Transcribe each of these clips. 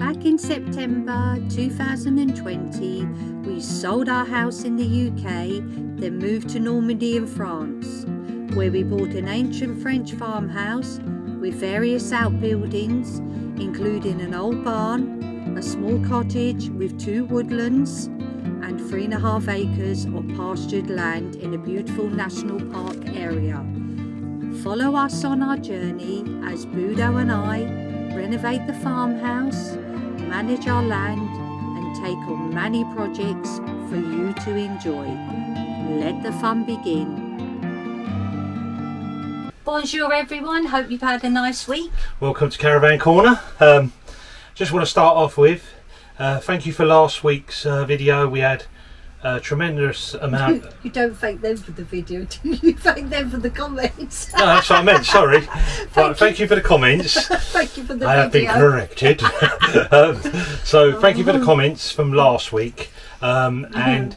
Back in September 2020, we sold our house in the UK, then moved to Normandy in France, where we bought an ancient French farmhouse with various outbuildings, including an old barn, a small cottage with 2 woodlands, and 3.5 acres of pastured land in a beautiful national park area. Follow us on our journey as Budo and I renovate the farmhouse, manage our land, and take on many projects for you to enjoy. Let the fun begin. Bonjour everyone, hope you've had a nice week. Welcome to Caravan Corner. Just want to start off with thank you for last week's video. We had a tremendous amount. You don't thank them for the video, do you? Thank them for the comments. No, that's what I meant, sorry. Thank you for the comments. Thank you for the I have been corrected. So thank you for the comments from last week. And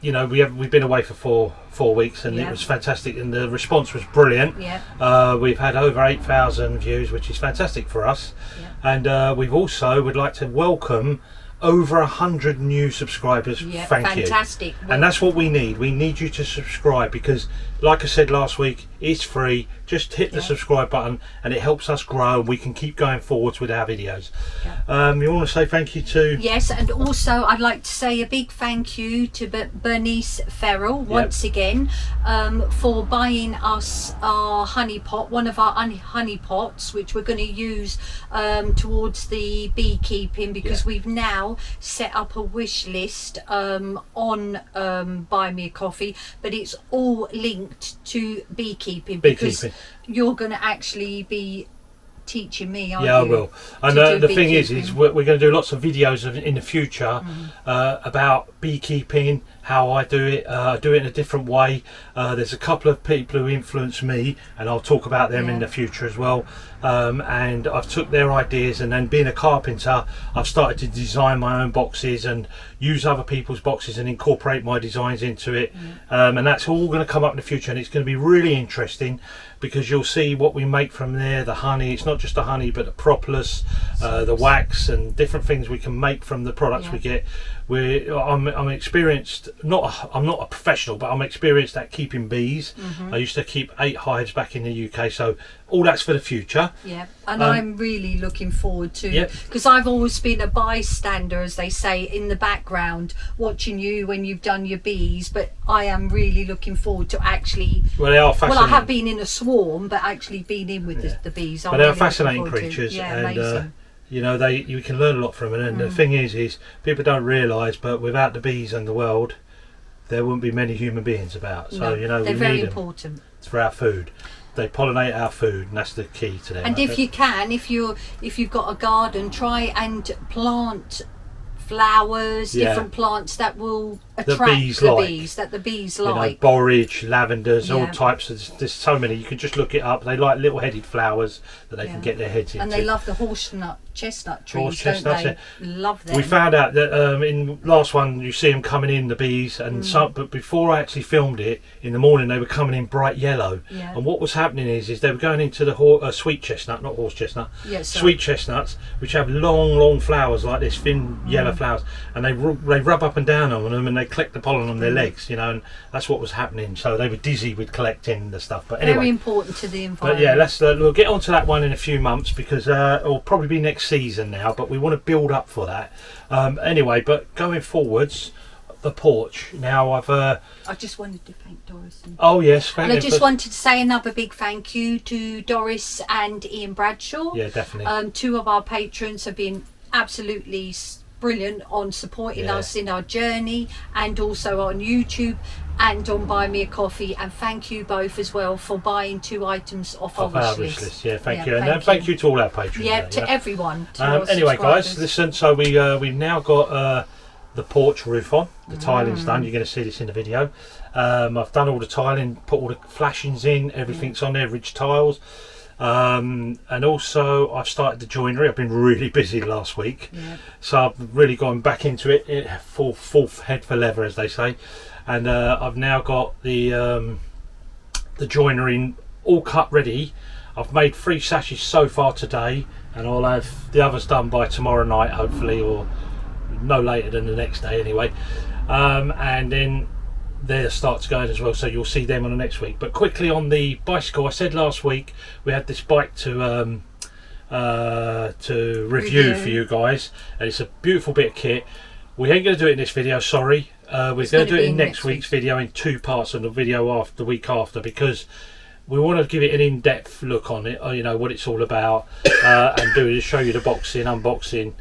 you know, we've been away for four weeks, and it was fantastic, and the response was brilliant. We've had over 8,000 views, which is fantastic for us. And we've also would like to welcome over 100 new subscribers. Thank you. Fantastic. And that's what we need. We need you to subscribe because, like I said last week, it's free. Just hit the subscribe button and it helps us grow, and we can keep going forwards with our videos. You want to say thank you to... Yes, and also I'd like to say a big thank you to Bernice Farrell once again for buying us our honey pot, one of our honey pots, which we're going to use towards the beekeeping, because we've now set up a wish list on Buy Me a Coffee, but it's all linked to beekeeping. Because you're going to actually be teaching me, aren't you? Yeah, I will. And the thing is we're going to do lots of videos in the future about beekeeping, how I do it. I do it in a different way. There's a couple of people who influence me, and I'll talk about them in the future as well. And I've took their ideas, and then being a carpenter, I've started to design my own boxes and use other people's boxes and incorporate my designs into it. And that's all going to come up in the future, and it's going to be really interesting because you'll see what we make from there. The honey, it's not just the honey, but the propolis, the wax, and different things we can make from the products we get. I'm experienced. I'm not a professional, but I'm experienced at keeping bees. I used to keep 8 hives back in the UK, so all that's for the future. And I'm really looking forward to, because I've always been a bystander, as they say, in the background, watching you when you've done your bees. But I am really looking forward to actually. Well, they are fascinating. Well, I have been in a swarm, but actually been in with the bees. But they are fascinating creatures, and amazing. you know, you can learn a lot from it. And the thing is people don't realise, but without the bees in the world, there wouldn't be many human beings about. So you know, they're we very need important. It's for our food. They pollinate our food, and that's the key to them. And if you can, if you've got a garden, try and plant flowers, different plants that will attract the bees that the bees like. You know, borage, lavenders, all types of. There's so many. You can just look it up. They like little-headed flowers that they can get their heads into. And they love the chestnut trees, don't they? Love them. We found out that in last one you see them coming in, the bees, and but before I actually filmed it in the morning, they were coming in bright yellow. And what was happening is they were going into the sweet chestnut, not horse chestnut, sweet chestnuts, which have long flowers like this, thin yellow flowers, and they rub up and down on them, and they collect the pollen on their legs, you know, and that's what was happening. So they were dizzy with collecting the stuff. But anyway, very important to the environment. But yeah, let's we'll get onto that one in a few months, because it'll probably be next season now, but we want to build up for that. Anyway, but going forwards, the porch. Now I just wanted to thank Doris. Oh yes, and I just wanted to say another big thank you to Doris and Ian Bradshaw. Yeah, definitely. 2 of our patrons have been absolutely brilliant on supporting us in our journey, and also on YouTube and on Buy Me a Coffee. And thank you both as well for buying 2 items off our wish list. Yeah, thank you. And thank you to all our patrons. Everyone. Anyway, guys, listen. So we've now got the porch roof on. The tiling's done. You're going to see this in the video. I've done all the tiling, put all the flashings in. Everything's on there, ridge tiles. And also I've started the joinery. I've been really busy last week, so I've really gone back into it full head for leather, as they say. And I've now got the joinery all cut ready. I've made 3 sashes so far today, and I'll have the others done by tomorrow night hopefully, or no later than the next day anyway. And then they'll start going as well, so you'll see them on the next week. But quickly on the bicycle, I said last week we had this bike to review for you guys, and it's a beautiful bit of kit. We ain't going to do it in this video, sorry. We're going to do it in next week's video in 2 parts, and the video after the week after, because we want to give it an in-depth look on it, you know, what it's all about, and show you the boxing, unboxing,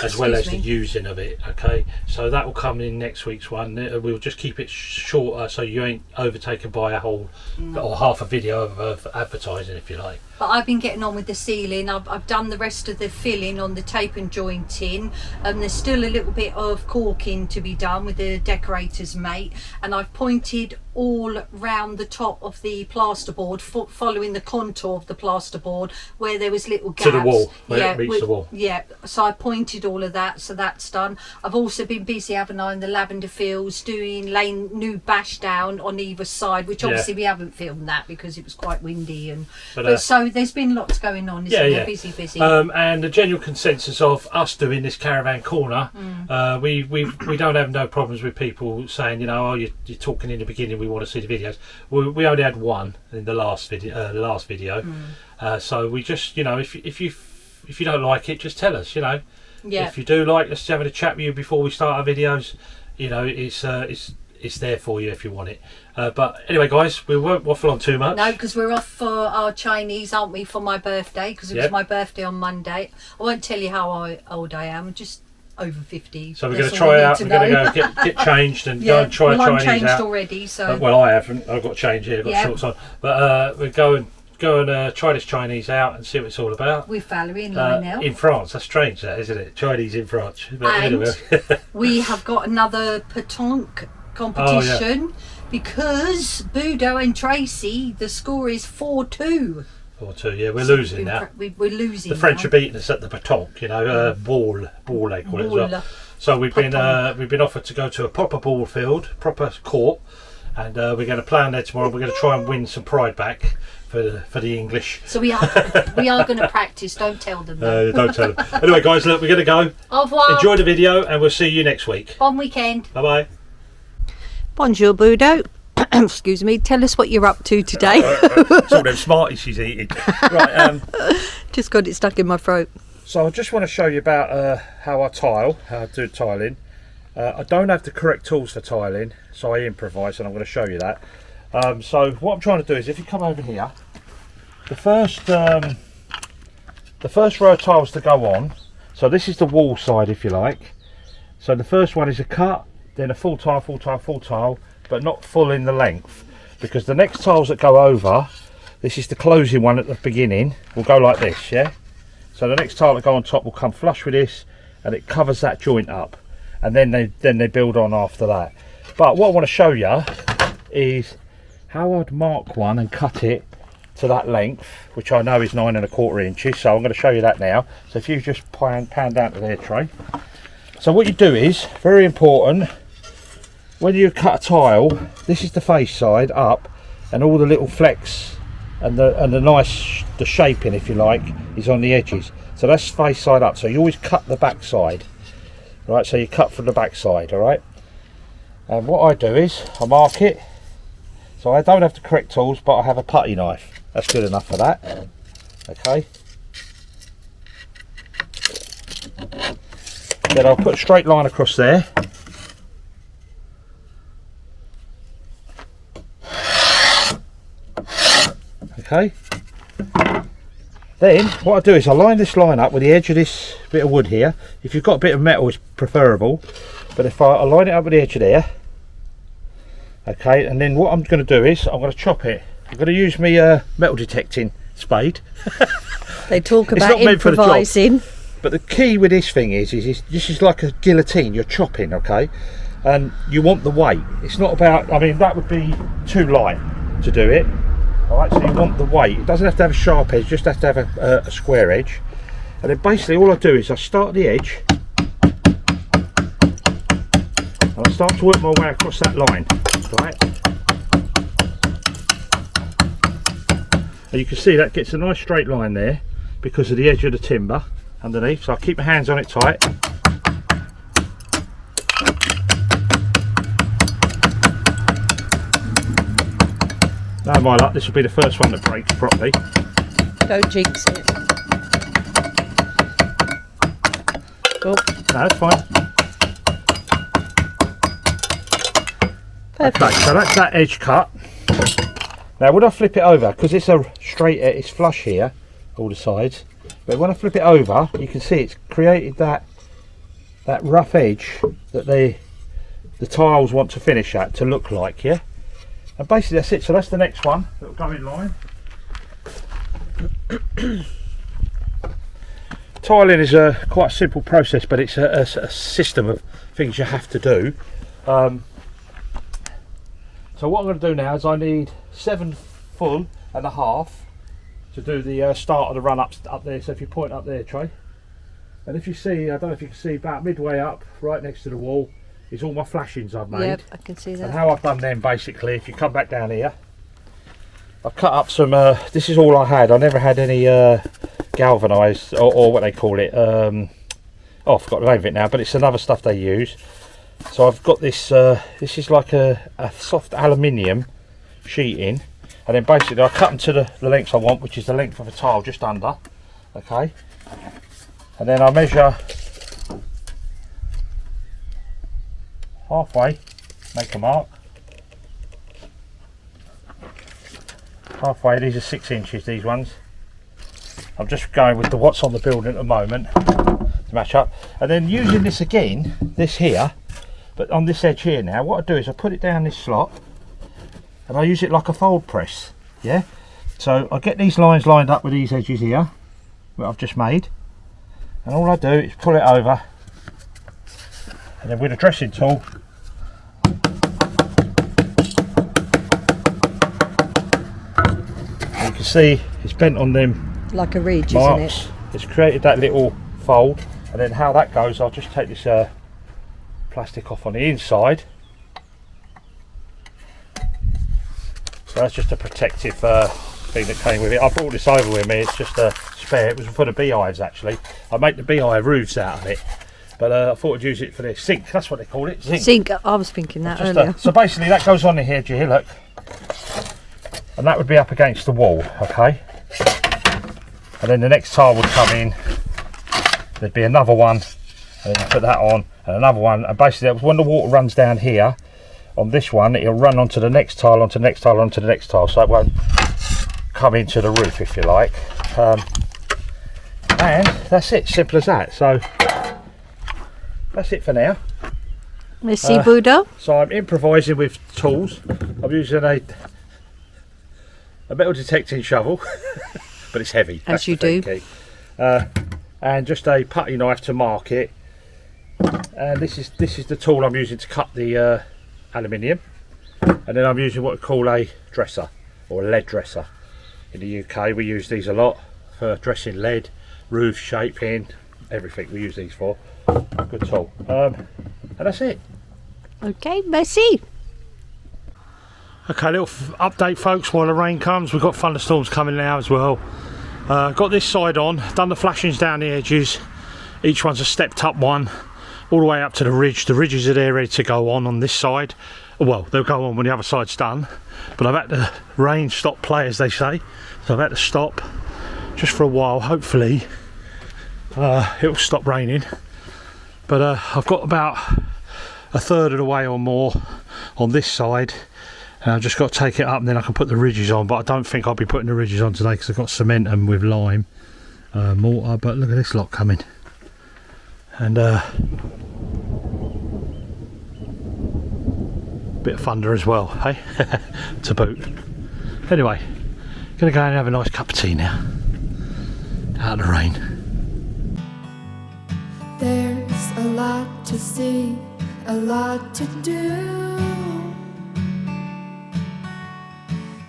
as well as the using of it. Okay, so that will come in next week's one. We'll just keep it shorter so you ain't overtaken by a whole or half a video of advertising, if you like. But I've been getting on with the sealing. I've done the rest of the filling on the tape and jointing. There's still a little bit of caulking to be done with the decorator's mate, and I've pointed all round the top of the plasterboard, following the contour of the plasterboard where there was little gaps. To the wall, where it meets the wall. Yeah, so I pointed all of that, so that's done. I've also been busy, haven't I, in the lavender fields, doing new bash down on either side, which obviously we haven't filmed that because it was quite windy. But so there's been lots going on, isn't there? Busy. And the general consensus of us doing this caravan corner, we don't have no problems with people saying, you know, oh, you're talking in the beginning, we want to see the videos. We only had one in the last video, so we just, you know, if you don't like it, just tell us, you know. Yeah. If you do like us having a chat with you before we start our videos, you know, it's there for you if you want it. But anyway, guys, we won't waffle on too much. No, because we're off for our Chinese, aren't we, for my birthday? Because it was my birthday on Monday. I won't tell you how old I am. Just over 50. So we're going to try out. We're going to go get changed and go and try Chinese out. I'm changed already, so. Well, I haven't. I've got change here. I've got shorts on. But we're going. Go and try this Chinese out and see what it's all about. With Valerie and Lionel. In France. That's strange, that, isn't it? Chinese in France. But and anyway. we have got another pétanque competition because Budo and Tracy, the score is 4-2. 4-2, yeah, we're losing now. We're losing. The French are beating us at the pétanque, you know, ball they call it as well. So we've been offered to go to a proper ball field, proper court, and we're going to play on there tomorrow. We're going to try and win some pride back for the English. So we are going to practice. Don't tell them. Don't tell them. Anyway, guys, look, we're going to go. Au revoir. Enjoy the video, and we'll see you next week. Bon weekend. Bye bye. Bonjour, Budo. Excuse me. Tell us what you're up to today. It's all them Smarties she's eating. Right. Just got it stuck in my throat. So I just want to show you about how I do tiling. I don't have the correct tools for tiling, so I improvise, and I'm going to show you that. So what I'm trying to do is, if you come over here, the first row of tiles to go on, so this is the wall side, if you like. So the first one is a cut, then a full tile, but not full in the length, because the next tiles that go over, this is the closing one at the beginning, will go like this, yeah? So the next tile that go on top will come flush with this, and it covers that joint up, and then they build on after that. But what I want to show you is how I'd mark one and cut it to that length, which I know is 9 1/4 inches. So I'm going to show you that now. So if you just pan down to there, Trey. So what you do is, very important, when you cut a tile, this is the face side up, and all the little flecks and the shaping, if you like, is on the edges. So that's face side up. So you always cut the back side, right? So you cut from the back side, all right? And what I do is I mark it. So I don't have the correct tools, but I have a putty knife. That's good enough for that. Okay. Then I'll put a straight line across there. Okay. Then what I do is I line this line up with the edge of this bit of wood here. If you've got a bit of metal, it's preferable. But if I line it up with the edge of there. Okay, and then what I'm going to do is I'm going to chop it. I'm going to use my metal detecting spade. They talk about improvising. But the key with this thing is this is like a guillotine. You're chopping, okay, and you want the weight. It's not about. I mean, that would be too light to do it. All right, so you want the weight. It doesn't have to have a sharp edge. Just has to have a square edge. And then basically all I do is I start at the edge. And I start to work my way across that line. Right, And you can see that gets a nice straight line there because of the edge of the timber underneath. So I'll keep my hands on it tight. No, my luck, this will be the first one that breaks properly. Don't jinx it. Oh. No, that's fine. Perfect. Okay, so that's that edge cut. Now when I flip it over, because it's a straight, it's flush here, all the sides, but when I flip it over, you can see it's created that rough edge that the tiles want to finish at to look like, yeah? And basically that's it, so that's the next one that will go in line. Tiling is quite a simple process, but it's a system of things you have to do. So what I'm going to do now is I need 7 full and a half to do the start of the run up there. So if you point up there, Trey, and if you see, I don't know if you can see, about midway up, right next to the wall, is all my flashings I've made. Yep, I can see that. And how I've done them, basically, if you come back down here, I've cut up some, this is all I had. I never had any galvanised, or what they call it, oh I forgot the name of it now, but it's another stuff they use. So I've got this, this is like a soft aluminium sheeting, and then basically I cut them to the length I want, which is the length of a tile, just under, okay, and then I measure halfway, make a mark, halfway. These are 6 inches, these ones. I'm just going with what's on the building at the moment to match up, and then using this again, this here, but on this edge here now, what I do is I put it down this slot and I use it like a fold press, yeah? So I get these lines lined up with these edges here that I've just made, and all I do is pull it over, and then with a dressing tool you can see it's bent on them like a ridge, marks. isn't it? It's created that little fold, and then how that goes, I'll just take this plastic off on the inside. So that's just a protective thing that came with it. I brought this over with me, it's just a spare. It was for the beehives actually. I make the beehive roofs out of it, but I thought I'd use it for the zinc, that's what they call it, zinc. Zinc, I was thinking that earlier. So basically that goes on in here, do you hear, look, and that would be up against the wall, okay, and then the next tile would come in, there'd be another one, and then you put that on, and another one, and basically when the water runs down here on this one, it'll run onto the next tile, onto the next tile, onto the next tile, so it won't come into the roof, if you like. And that's it, simple as that. So that's it for now. Merci, Buddha. So I'm improvising with tools. I'm using a metal detecting shovel, but it's heavy. As you do. And just a putty knife to mark it. And this is the tool I'm using to cut the aluminium. And then I'm using what we call a dresser, or a lead dresser. In the UK we use these a lot for dressing lead, roof shaping, everything we use these for. Good tool. And that's it. Okay, merci. Okay, little update folks while the rain comes. We've got thunderstorms coming now as well. Got this side on, done the flashings down the edges. Each one's a stepped up one, all the way up to the ridge. The ridges are there ready to go on this side. Well, they'll go on when the other side's done, but I've had to rain stop play, as they say, so I've had to stop just for a while. Hopefully it'll stop raining, but I've got about a third of the way or more on this side, and I've just got to take it up and then I can put the ridges on, but I don't think I'll be putting the ridges on today because I've got cement and with lime mortar. But look at this lot coming, and bit of thunder as well, hey? To boot. Anyway, gonna go and have a nice cup of tea now, out of the rain. There's a lot to see, a lot to do.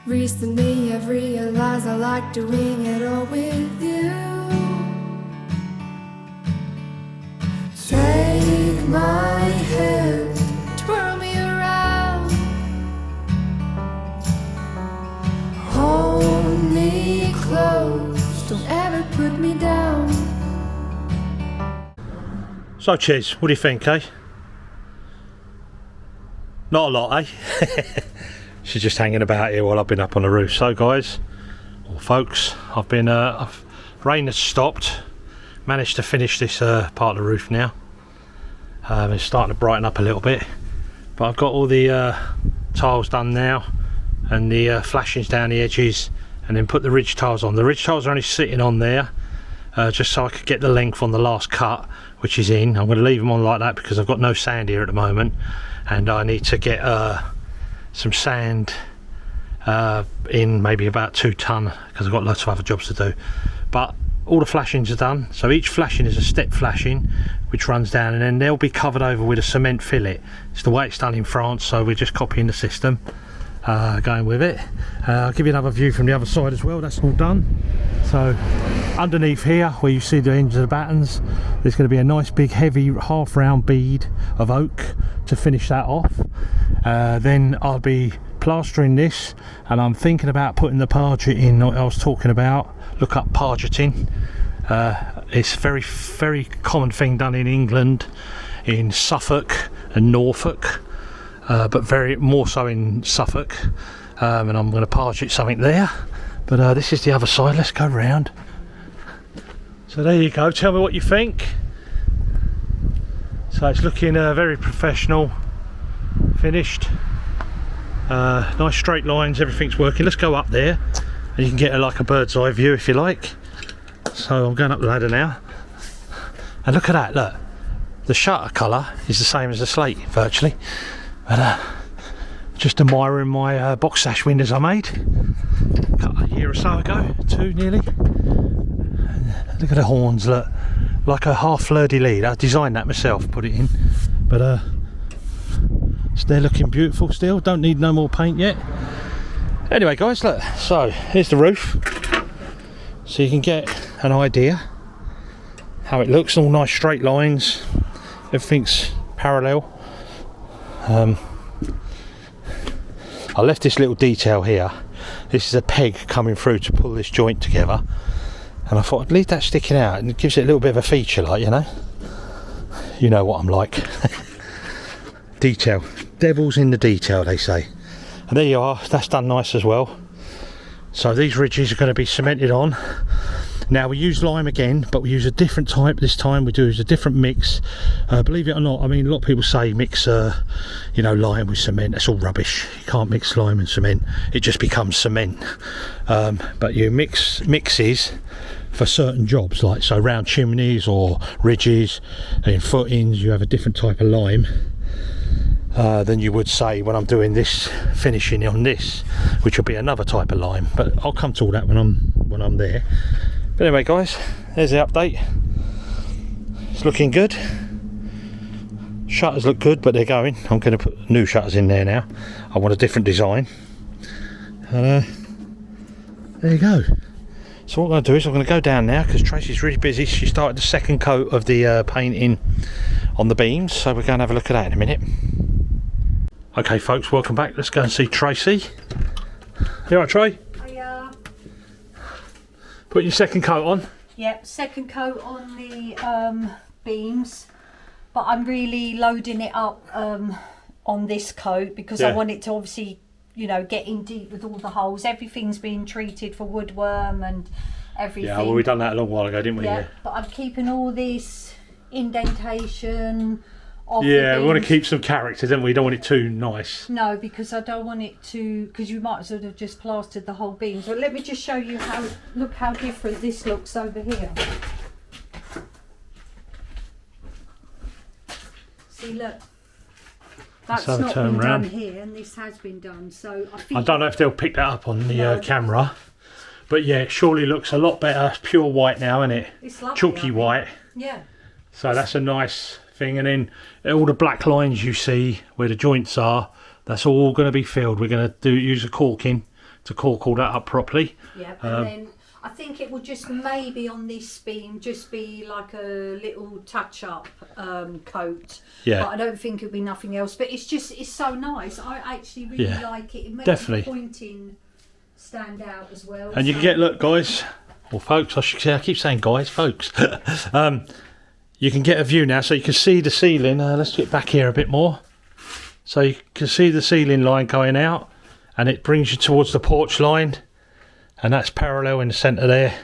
Recently I've realized I like doing it all with you. Take my hand, twirl me around, hold me So Ches, what do you think, eh? Not a lot, eh? She's just hanging about here while I've been up on the roof. So guys, or folks, I've been, rain has stopped. Managed to finish this part of the roof now. It's starting to brighten up a little bit. But I've got all the tiles done now. And the flashings down the edges. And then put the ridge tiles on. The ridge tiles are only sitting on there. Just so I could get the length on the last cut, which is in. I'm going to leave them on like that because I've got no sand here at the moment. And I need to get some sand in, maybe about 2 ton, because I've got lots of other jobs to do. But all the flashings are done, so each flashing is a step flashing which runs down, and then they'll be covered over with a cement fillet. It's the way it's done in France, so we're just copying the system, going with it. I'll give you another view from the other side as well. That's all done. So underneath here, where you see the ends of the battens, there's going to be a nice big heavy half round bead of oak to finish that off. Then I'll be plastering this, and I'm thinking about putting the parget in I was talking about. Look up pargeting. It's very common thing done in England, in Suffolk and Norfolk, but very more so in Suffolk. And I'm going to parget something there. But this is the other side. Let's go round. So there you go. Tell me what you think. So it's looking very professional, finished. Nice straight lines, everything's working. Let's go up there and you can get like a bird's eye view if you like. So I'm going up the ladder now, and look at that. Look, the shutter colour is the same as the slate virtually, but just admiring my box sash windows I made a year or so ago, 2 nearly. Look at the horns, look, like a half fleur-de-lis. I designed that myself, put it in, but so they're looking beautiful still. Don't need no more paint yet. Anyway guys, look, so here's the roof, so you can get an idea how it looks. All nice straight lines, everything's parallel. I left this little detail here. This is a peg coming through to pull this joint together, and I thought I'd leave that sticking out, and it gives it a little bit of a feature, like, you know what I'm like. Detail, devil's in the detail, they say. And there you are, that's done nice as well. So these ridges are going to be cemented on. Now we use lime again, but we use a different type this time. We do use a different mix. Believe it or not, I mean, a lot of people say mix lime with cement. That's all rubbish. You can't mix lime and cement, it just becomes cement. But you mixes for certain jobs, like so round chimneys or ridges and footings, you have a different type of lime than you would say when I'm doing this finishing on this, which will be another type of lime. But I'll come to all that when I'm there. But anyway guys, there's the update. It's looking good. Shutters look good, but they're going. I'm going to put new shutters in there now. I want a different design. And there you go. So what I'm going to do is I'm going to go down now, because Tracy's really busy. She started the second coat of the painting on the beams, so we're going to have a look at that in a minute. Okay folks, welcome back. Let's go and see Tracy. You alright, Trey? Hiya. Put your second coat on. Yep, second coat on the beams, but I'm really loading it up on this coat because I want it to obviously, get in deep with all the holes. Everything's been treated for woodworm and everything. Yeah, well, we done that a long while ago, didn't we? Yeah, but I'm keeping all this indentation. Yeah, we want to keep some character, don't we? We don't want it too nice. No, because I don't want it to, because you might sort of just plastered the whole beam. So let me just show you look how different this looks over here. See, look. That's not been done here, and this has been done. So I don't know if they'll pick that up on the camera, but yeah, it surely looks a lot better. It's pure white now, isn't it? It's lovely, chalky white. Yeah. So that's a nice thing, and then all the black lines you see where the joints are, that's all going to be filled. We're going to use a caulking to caulk all that up properly. Yeah, and then I think it will just maybe on this beam just be like a little touch-up coat. Yeah. But I don't think it'll be nothing else. But it's so nice. I actually really like it. It makes definitely the pointing stand out as well. And you can get, look guys, or folks, I keep saying guys, folks. you can get a view now, so you can see the ceiling. Let's get back here a bit more. So you can see the ceiling line going out, and it brings you towards the porch line, and that's parallel in the centre there.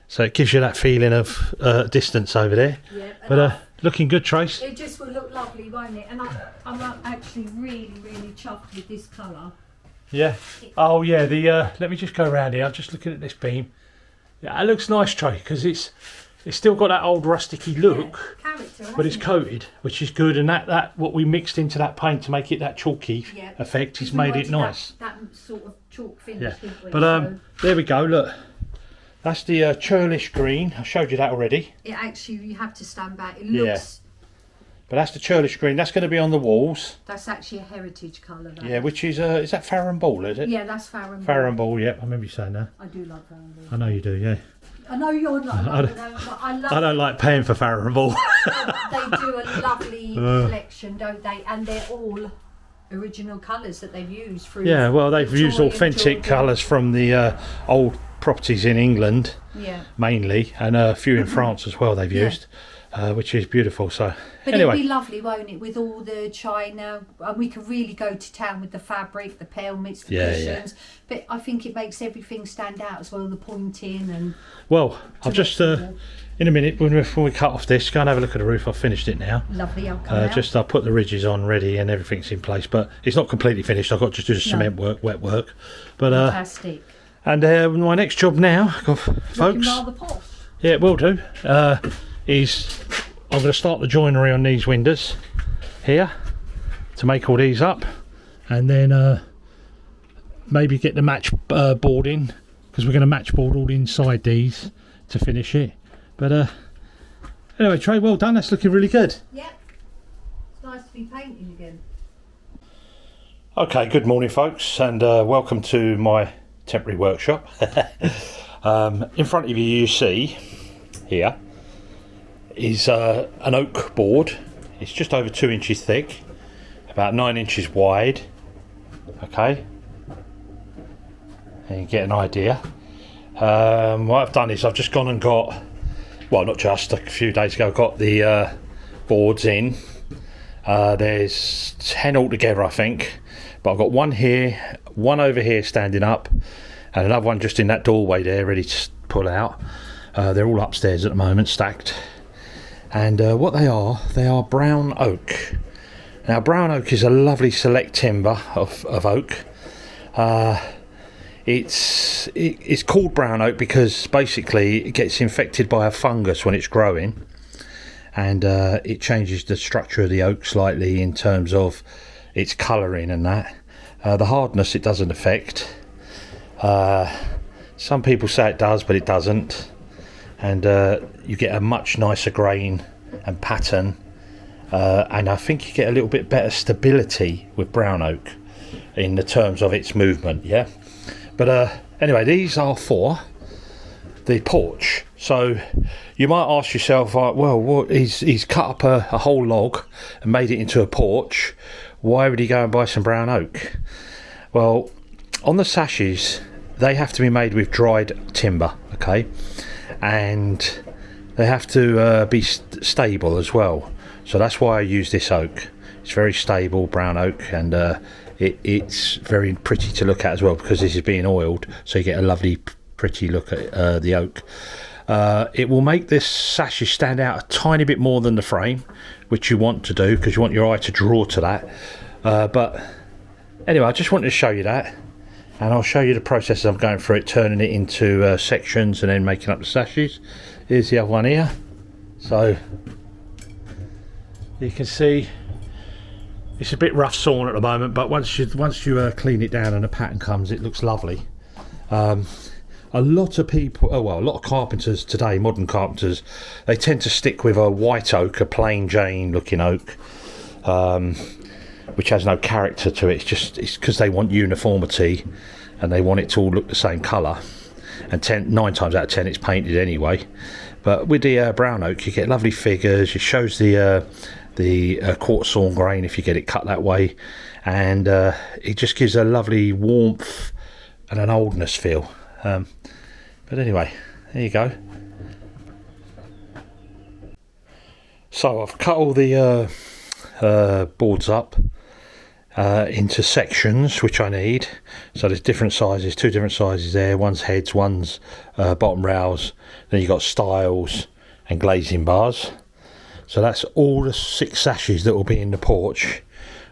So it gives you that feeling of distance over there. Yeah, but looking good, Trace. it just will look lovely, won't it? And I'm actually really chuffed with this colour. Yeah. Oh yeah. The let me just go around here. I'm just looking at this beam. Yeah, it looks nice, Trey, because it's still got that old rusticy look, Character, but it's coated, which is good. And that what we mixed into that paint to make it that chalky effect has made it nice. That sort of chalk finish. Yeah. Didn't we? But there we go. Look, that's the Churlish green. I showed you that already. It actually, you have to stand back. It looks. But that's the Churlish green. That's going to be on the walls. That's actually a heritage colour. That. Yeah, which is that Farron Ball, is it? Yeah, that's Farron Ball. Farron Ball. Yep, I remember you saying that. I do love Farron Ball. I know you do. Yeah. I know you're not. I don't like paying for Farron Ball. They do a lovely collection, don't they? And they're all original colours that they've used. Through Yeah, well, they've used authentic colours from the old properties in England, mainly, and a few in France as well. They've used, which is beautiful. So, but anyway, it'd be lovely, won't it, with all the china? And we could really go to town with the fabric, the pelmets, the cushions. But I think it makes everything stand out as well. The pointing and. Well, I'll just in a minute when we cut off this, go and have a look at the roof. I've finished it now. Lovely. I'll come out. I'll put the ridges on ready and everything's in place, but it's not completely finished. I've got to do the cement work, wet work. But fantastic. And my next job now, folks. Looking rather posh. Yeah, it will do. Is I'm going to start the joinery on these windows here to make all these up, and then maybe get the match board in, because we're going to match board all inside these to finish it. But anyway, Trey, well done. That's looking really good. Yeah, it's nice to be painting again. Okay, good morning, folks, and welcome to my temporary workshop. In front of you see here is an oak board. It's just over 2 inches thick, about 9 inches wide. Okay, and you get an idea. What I've done is I've just gone and got, well, not just, a few days ago, got the boards in. There's 10 altogether, I think, but I've got one here, one over here standing up, and another one just in that doorway there ready to pull out. They're all upstairs at the moment, stacked. And what they are brown oak. Now, brown oak is a lovely select timber of oak. It's called brown oak because basically it gets infected by a fungus when it's growing, and it changes the structure of the oak slightly in terms of its colouring and that. The hardness it doesn't affect. Some people say it does, but it doesn't, and you get a much nicer grain and pattern, and I think you get a little bit better stability with brown oak in the terms of its movement. Yeah. But anyway, these are for the porch. So you might ask yourself, well, what, he's cut up a whole log and made it into a porch. Why would he go and buy some brown oak? Well, on the sashes, they have to be made with dried timber, okay? And they have to be stable as well. So that's why I use this oak. It's very stable, brown oak, and it's very pretty to look at as well, because this is being oiled, so you get a lovely pretty look at the oak. It will make this sashes stand out a tiny bit more than the frame, which you want to do because you want your eye to draw to that. But anyway, I just wanted to show you that, and I'll show you the process I'm going through it, turning it into sections and then making up the sashes. Here's the other one here. So you can see it's a bit rough sawn at the moment, but once you clean it down and the pattern comes, it looks lovely. A lot of people, a lot of carpenters today, modern carpenters, they tend to stick with a white oak, a plain Jane looking oak, which has no character to it. It's because they want uniformity and they want it to all look the same colour. And 9 times out of 10 it's painted anyway. But with the brown oak, you get lovely figures. It shows the quartz sawn grain if you get it cut that way, and it just gives a lovely warmth and an oldness feel. But anyway, there you go. So I've cut all the boards up into sections which I need. So there's different sizes, 2 different sizes there. One's heads, one's bottom rails. Then you've got stiles and glazing bars. So that's all the 6 sashes that will be in the porch.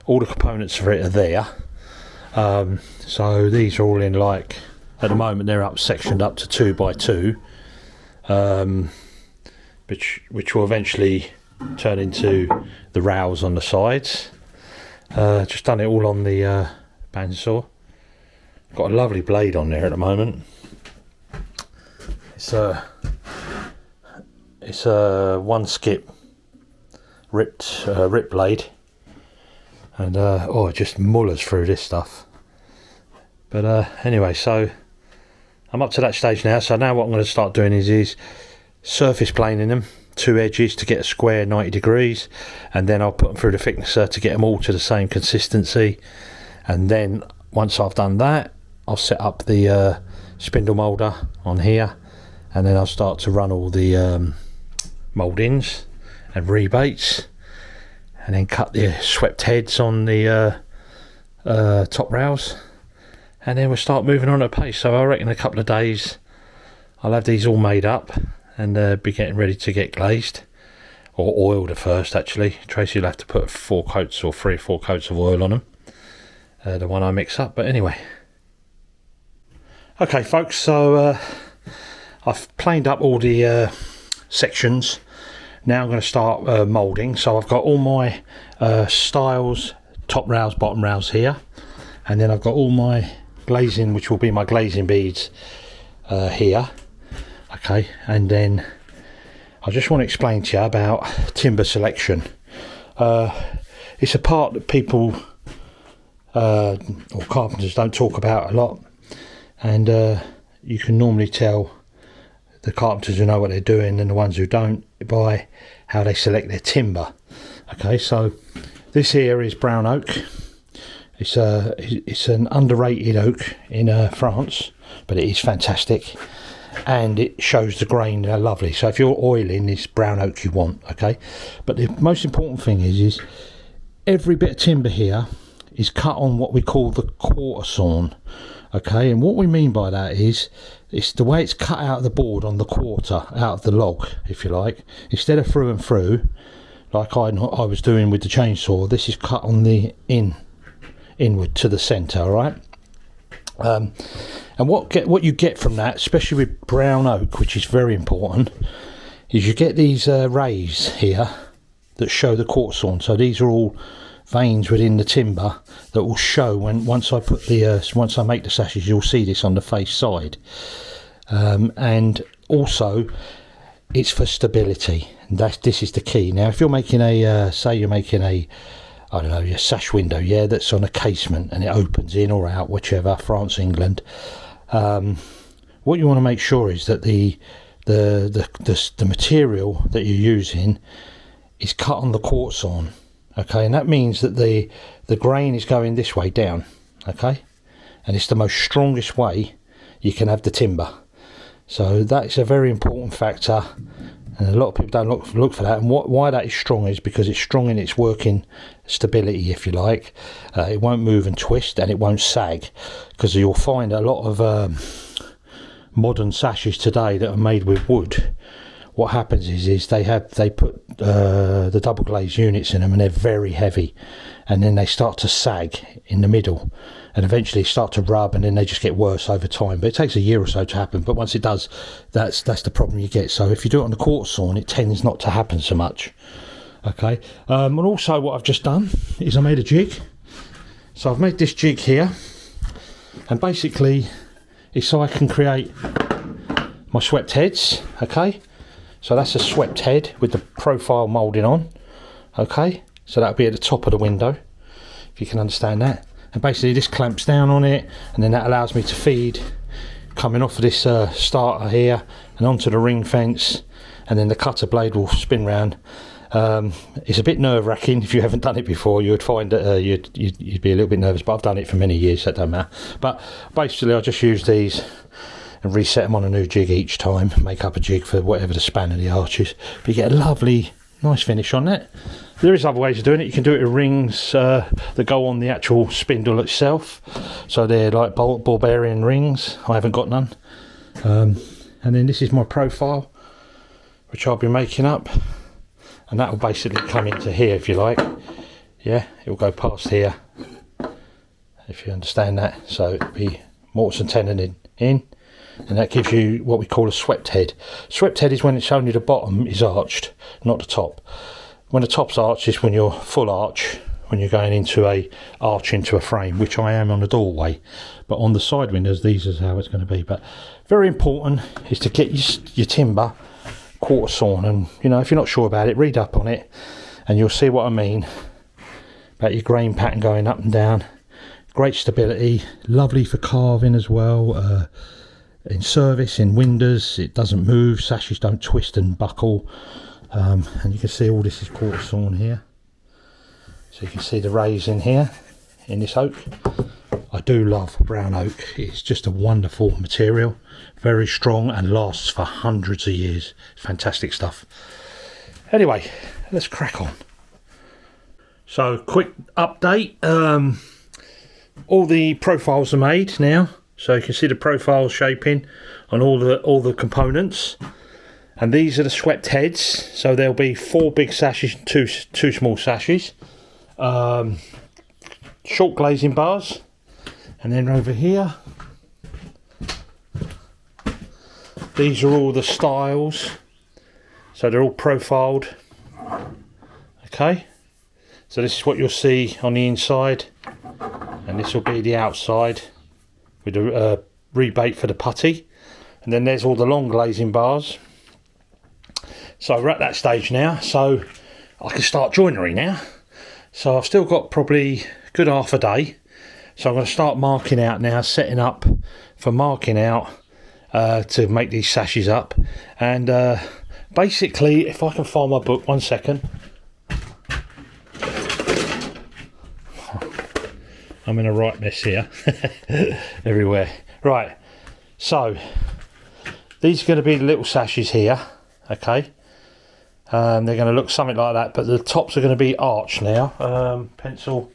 All the components for it are there. So these are all in, like, at the moment they're sectioned up to 2 by 2, which will eventually turn into the rails on the sides. Just done it all on the bandsaw. Got a lovely blade on there at the moment. It's a 1 skip ripped blade, and it just mullers through this stuff. But anyway, so I'm up to that stage now. So now what I'm going to start doing is surface planing them, 2 edges to get a square 90 degrees, and then I'll put them through the thicknesser to get them all to the same consistency. And then once I've done that, I'll set up the spindle moulder on here, and then I'll start to run all the mouldings and rebates, and then cut the swept heads on the top rails, and then we'll start moving on at pace. So I reckon in a couple of days I'll have these all made up and be getting ready to get glazed, or oiled at first. Actually, Tracy will have to put 4 coats or 3 or 4 coats of oil on them, the one I mix up. But anyway, okay folks, so I've planed up all the sections. Now I'm going to start moulding. So I've got all my stiles, top rails, bottom rails here, and then I've got all my glazing, which will be my glazing beads here. Okay, and then I just want to explain to you about timber selection. It's a part that people or carpenters don't talk about a lot, and you can normally tell the carpenters who know what they're doing and the ones who don't by how they select their timber. Okay, so this here is brown oak. It's an underrated oak in France, but it is fantastic, and it shows the grain lovely. So if you're oiling, it's brown oak you want. Okay, but the most important thing is every bit of timber here is cut on what we call the quarter sawn. Okay, and what we mean by that is it's the way it's cut out of the board on the quarter, out of the log, if you like. Instead of through and through, like I was doing with the chainsaw, this is cut on the inward to the centre, all right? And what you get from that, especially with brown oak, which is very important, is you get these rays here that show the quarter sawn. So these are all veins within the timber that will show once I make the sashes. You'll see this on the face side, and also it's for stability. And this is the key. Now, if you're making say you're making a sash window, that's on a casement and it opens in or out, whichever, France, England. What you want to make sure is that the material that you're using is cut on the quarter sawn. Okay, and that means that the grain is going this way down. Okay, and it's the most strongest way you can have the timber. So that's a very important factor, and a lot of people don't look for that. And why that is strong is because it's strong in its working stability, if you like. It won't move and twist, and it won't sag, because you'll find a lot of modern sashes today that are made with wood. What happens is they put the double glazed units in them, and they're very heavy, and then they start to sag in the middle, and eventually start to rub, and then they just get worse over time. But it takes a year or so to happen, but once it does, that's the problem you get. So if you do it on the quarter sawn, it tends not to happen so much. Okay, and also what I've just done is I made a jig. So I've made this jig here, and basically it's so I can create my swept heads. Okay, so that's a swept head with the profile moulding on. Okay, so that'll be at the top of the window, if you can understand that. And basically this clamps down on it, and then that allows me to feed coming off of this starter here and onto the ring fence, and then the cutter blade will spin round. It's a bit nerve-wracking. If you haven't done it before, you would find that you'd be a little bit nervous, but I've done it for many years, so that don't matter. But basically I just use these and reset them on a new jig each time, make up a jig for whatever the span of the arch is. But you get a lovely nice finish on that. There is other ways of doing it. You can do it with rings that go on the actual spindle itself. So they're like ball bearing rings. I haven't got none. And then this is my profile, which I'll be making up. And that will basically come into here, if you like. Yeah, it will go past here, if you understand that. So it'll be mortise and tenon in. And that gives you what we call a swept head. Swept head is when it's only the bottom is arched, not the top. When the top's arched is when you're full arch, when you're going into a arch into a frame, which I am on the doorway. But on the side windows, these is how it's going to be. But very important is to get your timber quarter sawn. And, you know, if you're not sure about it, read up on it and you'll see what I mean about your grain pattern going up and down. Great stability, lovely for carving as well. In service, in windows, it doesn't move, sashes don't twist and buckle, and you can see all this is quarter sawn here, so you can see the rays in here in this oak. I do love brown oak. It's just a wonderful material, very strong and lasts for hundreds of years. It's fantastic stuff. Anyway, let's crack on. So quick update, all the profiles are made now. So you can see the profile shaping on all the components, and these are the swept heads. So there'll be 4 big sashes and two small sashes, short glazing bars, and then over here, these are all the styles. So they're all profiled. Okay, so this is what you'll see on the inside, and this will be the outside, with a rebate for the putty. And then there's all the long glazing bars. So we're at that stage now, so I can start joinery now. So I've still got probably a good half a day, so I'm going to start marking out now, setting up for marking out to make these sashes up. And basically, if I can find my book, 1 second. I'm in a right mess here everywhere. Right, so these are going to be the little sashes here, okay. They're going to look something like that, but the tops are going to be arched now. Pencil.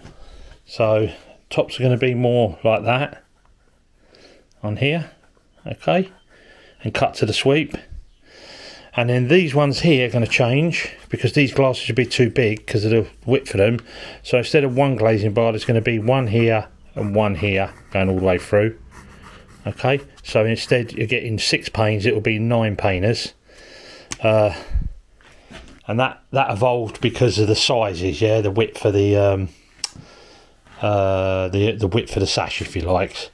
So tops are going to be more like that on here, okay, and cut to the sweep. And then these ones here are going to change because these glasses should be too big because of the width of them. So instead of 1 glazing bar, there's going to be 1 here and 1 here going all the way through. Okay, so instead you're getting 6 panes, it will be 9 painters. And that evolved because of the sizes, yeah, the width for the width for the sash, if you like,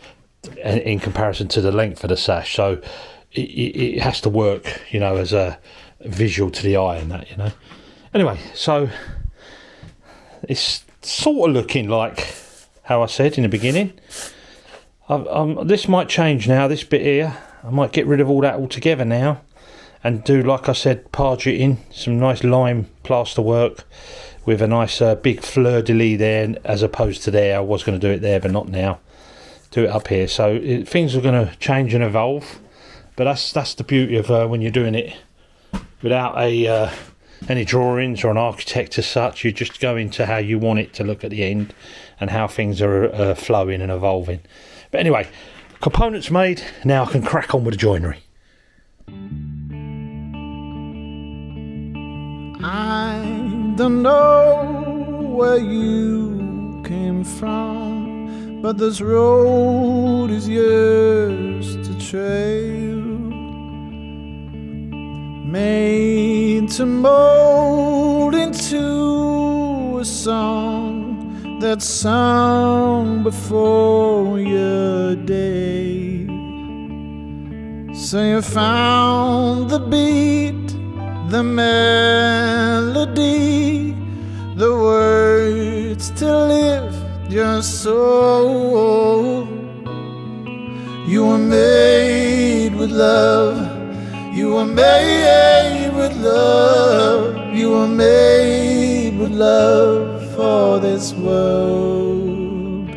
in comparison to the length of the sash. So it has to work, you know, as a visual to the eye and that, you know. Anyway, so it's sort of looking like how I said in the beginning. This might change now, this bit here. I might get rid of all that altogether now and do, like I said, pargetting, some nice lime plaster work with a nice big fleur-de-lis there, as opposed to there. I was going to do it there, but not now. Do it up here. So things are going to change and evolve. But that's the beauty of when you're doing it without any drawings or an architect as such. You just go into how you want it to look at the end and how things are flowing and evolving. But anyway, components made. Now I can crack on with the joinery. I don't know where you came from, but this road is yours to trail, made to mold into a song that's sung before your day. So you found the beat, the melody, the words to lift your soul. You were made with love. You were made with love. You were made with love for this world.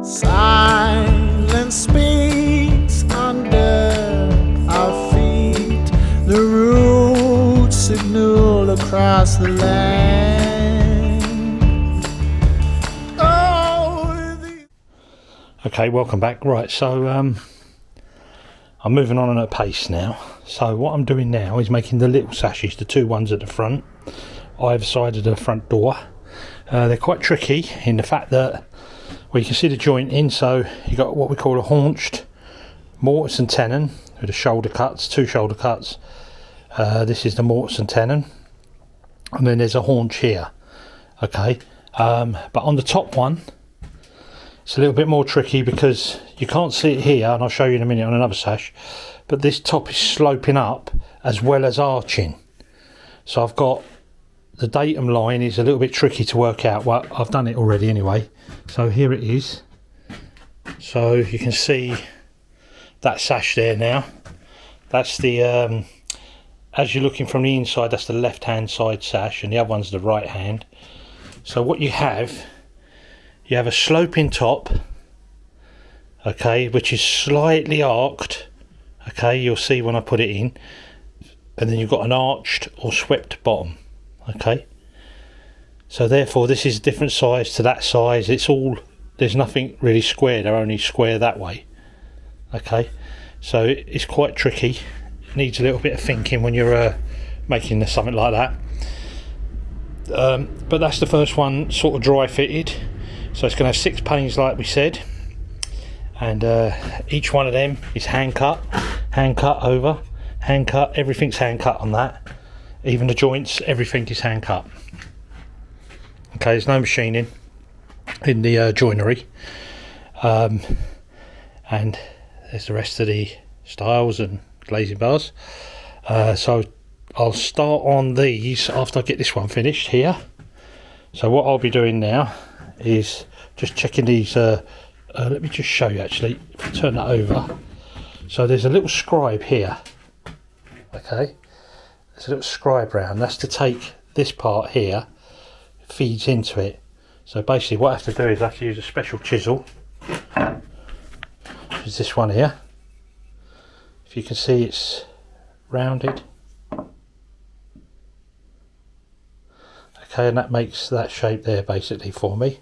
Silence speaks under our feet. The roots signal across the land. Oh, Okay, welcome back. Right, so I'm moving on at a pace now. So what I'm doing now is making the little sashes, the two ones at the front, either side of the front door. They're quite tricky in the fact that, well, you can see the joint in, so you've got what we call a haunched mortise and tenon with the shoulder cuts, two shoulder cuts. This is the mortise and tenon, and then there's a haunch here. Okay, but on the top one it's a little bit more tricky because you can't see it here, and I'll show you in a minute on another sash, but this top is sloping up as well as arching. So I've got the datum line is a little bit tricky to work out. Well, I've done it already anyway. So here it is. So you can see that sash there now. That's the as you're looking from the inside, that's the left hand side sash, and the other one's the right hand. So what you have a sloping top, okay, which is slightly arched, okay, you'll see when I put it in, and then you've got an arched or swept bottom, okay. So therefore this is a different size to that size. It's all, there's nothing really square, they're only square that way, okay. So it's quite tricky, it needs a little bit of thinking when you're making something like that. But that's the first one, sort of dry fitted. So it's going to have 6 panes like we said, and each one of them is hand cut over, hand cut, everything's hand cut on that, even the joints, everything is hand cut. Okay, there's no machining in the joinery, and there's the rest of the stiles and glazing bars. So I'll start on these after I get this one finished here. So what I'll be doing now is just checking these. Let me just show you actually, if I turn that over. So there's a little scribe here, okay, there's a little scribe round, that's to take this part here, feeds into it. So basically what I have to do is I have to use a special chisel, which is this one here. If you can see, it's rounded, okay, and that makes that shape there basically for me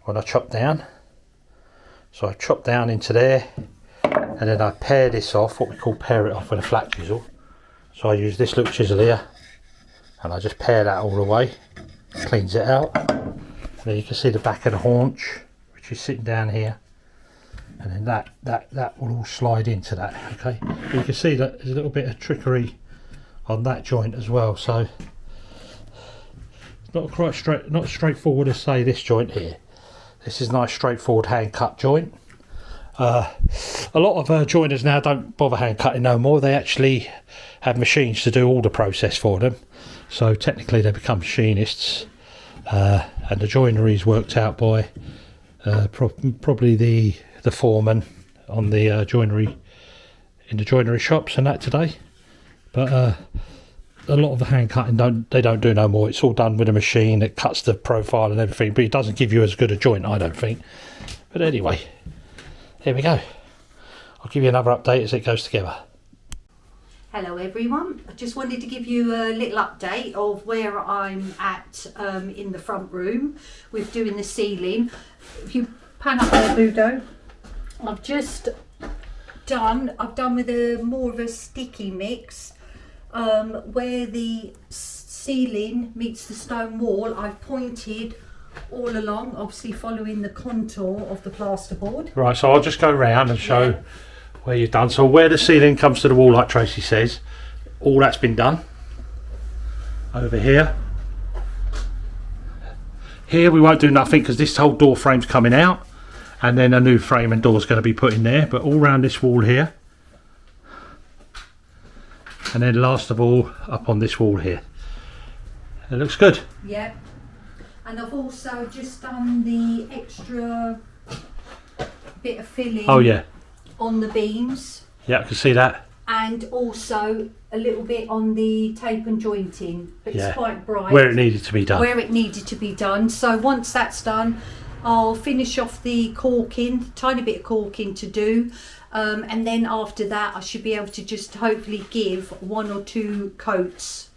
when I chop down. So I chop down into there, and then I pare this off, what we call pare it off with a flat chisel. So I use this little chisel here, and I just pare that all the way, cleans it out. And then you can see the back of the haunch, which is sitting down here, and then that will all slide into that, okay. But you can see that there's a little bit of trickery on that joint as well, so it's not quite straight, not straightforward as say this joint here. This is a nice straightforward hand cut joint. A lot of joiners now don't bother hand cutting no more. They actually have machines to do all the process for them. So technically they become machinists, and the joinery is worked out by probably the foreman on the joinery, in the joinery shops and that today. But a lot of the hand cutting they don't do no more. It's all done with a machine that cuts the profile and everything, but it doesn't give you as good a joint, I don't think. But anyway, there we go. I'll give you another update as it goes together. Hello everyone, I just wanted to give you a little update of where I'm at in the front room with doing the ceiling. If you pan up there, Budo, I've done with a more of a sticky mix. Where the ceiling meets the stone wall, I've pointed all along, obviously following the contour of the plasterboard. Right, so I'll just go round and show where you've done. So where the ceiling comes to the wall, like Tracy says, all that's been done. Over here. Here we won't do nothing because this whole door frame's coming out, and then a new frame and door's going to be put in there, but all round this wall here. And then last of all, up on this wall here. It looks good. Yeah. And I've also just done the extra bit of filling on the beams. Yeah, I can see that. And also a little bit on the tape and jointing. But it's quite bright. Where it needed to be done. Where it needed to be done. So once that's done, I'll finish off the caulking, tiny bit of caulking to do. And then after that I should be able to just hopefully give 1 or 2 coats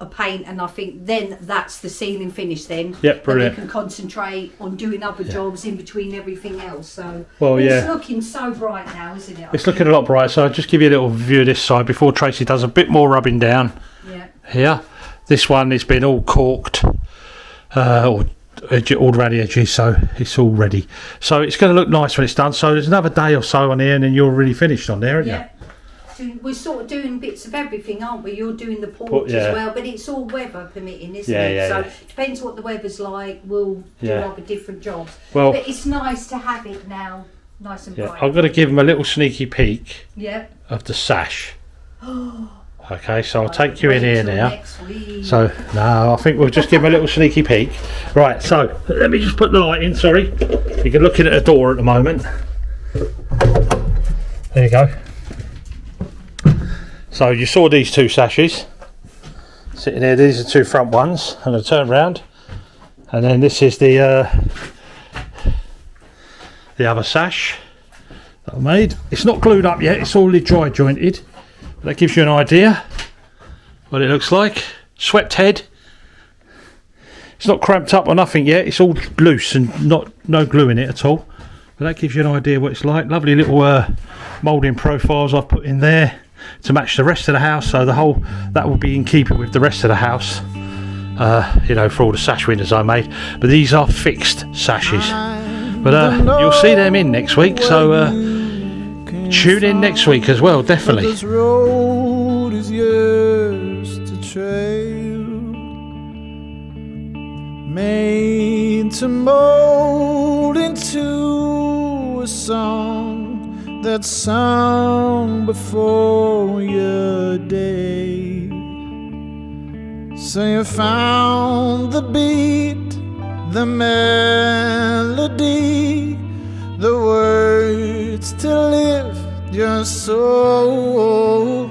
a paint, and I think then that's the ceiling finish then. Yep, brilliant. Then we can concentrate on doing other jobs in between everything else. So Well, it's yeah. looking so bright now, isn't it? It's looking a lot brighter, so I'll just give you a little view of this side before Tracy does a bit more rubbing down. Yeah. Here, this one has been all caulked, or all around the edges, so it's all ready. So it's going to look nice when it's done. So there's another day or so on here, and then you're really finished on there, aren't Yeah. So we're sort of doing bits of everything, aren't we? You're doing the porch Yeah. as well, but it's all weather permitting, isn't Yeah, it? yeah, so yeah. depends what the weather's like. We'll do Yeah. other different jobs. Well, But it's nice to have it now, nice and yeah, bright. I'm going to give them a little sneaky peek Yeah. of the sash. Okay, so I'll take you in Wait here till now. next week. So, no, I think we'll just give them a little sneaky peek. Right, so let me just put the light in, sorry. You can look in at a door at the moment. There you go. So you saw these two sashes sitting there. These are two front ones. I'm going to turn round, and then this is the other sash that I made. It's not glued up yet. It's all dry jointed. But that gives you an idea what it looks like. Swept head. It's not cramped up or nothing yet. It's all loose and no glue in it at all. But that gives you an idea what it's like. Lovely little moulding profiles I've put in there to match the rest of the house, so that will be in keeping with the rest of the house, you know, for all the sash windows I made. But these are fixed sashes, but you'll see them in next week, so tune in next week as well, definitely. This road is yours to trail, made to mold into a song that's sung before your day. So you found the beat, the melody, the words to lift your soul.